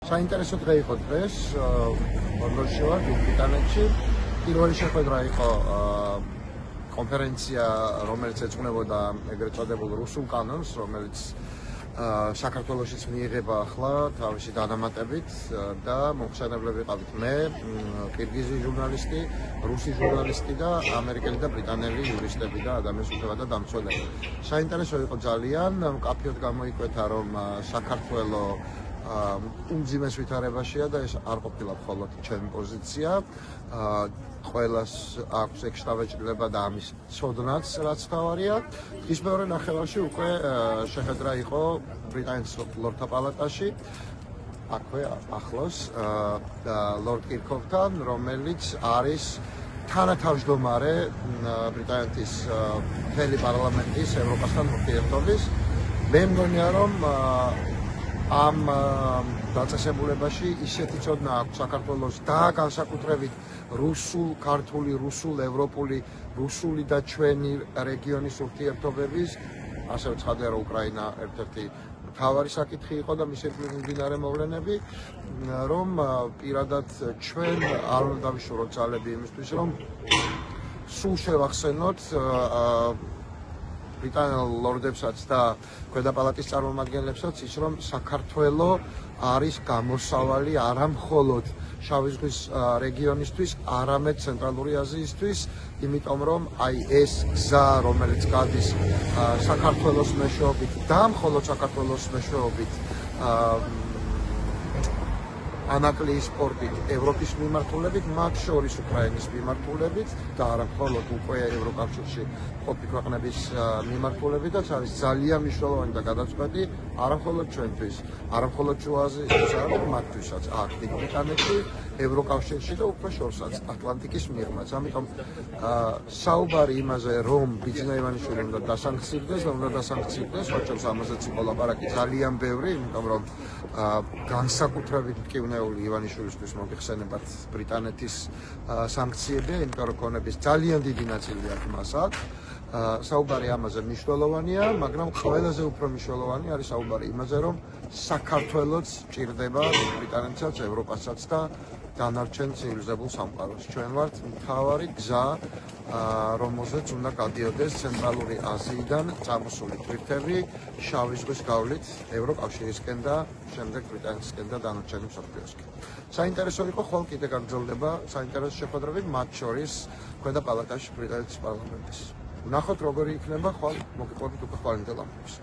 საინტერესო დღე იყო დღეს ლონდონში ვარ ბრიტანეთში. პირველი შეხვედრა იყო კონფერენცია, რომელიც ეძღვნებოდა ეგრეთ წოდებულ რუსულ კანონს, რომელიც საქართველოშიც მიიღება ახლა თავისი დანამატებით და მოხსენებლები ვიყავით მე, ყირგიზი ჟურნალისტი, რუსი ჟურნალისტი და ამერიკელი და ბრიტანელი იურისტები და ადამიანის უფლებათა დამცველები. საინტერესო იყო ძალიან, მკაფიოდ გამოიკვეთა, რომ საქართველოს უმძიმეს ვითარებაშია და ეს არ ყოფილა მხოლოდ ჩემი პოზიცია. ყველას აქვს ეგ შთაბეჭდილება და ამის ცოდნაც რაც თავარია. ის მეორე ნახევარში უკვე შეხვედრა იყო ბრიტანეთის ლორდთა პალატაში, აქვე ახლოს ლორდ კირქოფთან, რომელიც არის თანათავმჯდომარე ბრიტანეთის მთელი პარლამენტის ევროპასთან ურთიერთობის. მე მგონია, რომ ამ დაწესებულებაში ისეთი ცოდნა აქვს საქართველოს და განსაკუთრებით რუსულ, ქართული, რუსულ, ევროპული, რუსული და ჩვენი რეგიონის ურთიერთობების, ასევე ცხადია, რომ უკრაინა ერთ-ერთი მთავარი საკითხი იყო და მისი მიმდინარე მოვლენები, რომ პირადად ჩვენ არ უნდა დავიშოროთ ძალები იმისთვის, რომ სულ შევახსენოთ ბრიტანელ ლორდებსაც და ქვედა პალატის წარმომადგენლებსაც ის, რომ საქართველოს არის გამოსავალი არა მხოლოდ შავი ზღვის რეგიონისთვის, არამედ ცენტრალური აზიისთვის, იმიტომ რომ აი ეს გზა, რომელიც გადის საქართველოს მეშვეობით და მხოლოდ საქართველოს მეშვეობით ანაკლიის პორტით, ევროპის მიმართულებით, მათ შორის უკრაინის მიმართულებით და არა მხოლოდ უკვე ევროკავშირში მყოფი ქვეყნების მიმართულებით, რაც არის ძალიან მნიშვნელოვანი და გადაწყვეტი არა მხოლოდ ჩვენთვის, არა მხოლოდ შუა აზიისთვის, არამედ მათთვისაც აქ დიდ ბრიტანეთში, ევროკავშირში და უკვე შორსაც ატლანტიკის მიღმაც. ამიტომ საუბარი იმაზე, რომ ბიძინა ივანიშვილი უნდა დასანქცირდეს და უნდა დასანქცირდეს, ხოჭობს ამაზეც იყო ლაპარაკი ძალიან ბევრი, იმიტომ რომ განსაკუთრებით მტკივნეული ივანიშვილისთვის მოგიხსენებათ ბრიტანეთის სანქციები, იმიტომ რომ ქონების ძალიან დიდი ნაწილი აქ მას აქვს. საუბარი ამაზე მნიშვნელოვანია, მაგრამ ყველაზე უფრო მნიშვნელოვანი არის საუბარი იმაზე, რომ საქართველოს ჭირდება ბრიტანეთსაც, ევროპასაც და დანარჩენ ცივილიზებულ სამყაროს. ჩვენ ვართ მთავარი გზა, რომელზეც უნდა გადიოდეს ცენტრალური აზიიდან წამოსული თვირთები შავი ზღვის გავლით ევროკავშირისკენ და შემდეგ ბრიტანეთისკენ და დანარჩენი მსოფლიოსკენ. საინტერესო იყო, ხვალ კიდე გაგრძელდება საინტერესო შეხვედრები, მათ შორის ქვედა პალატაში ბრიტანეთის პარლამენტის. ვნახოთ, როგორი იქნება, ხვალ მოგიყვებით უკვე ხვალინდელ ამბებს.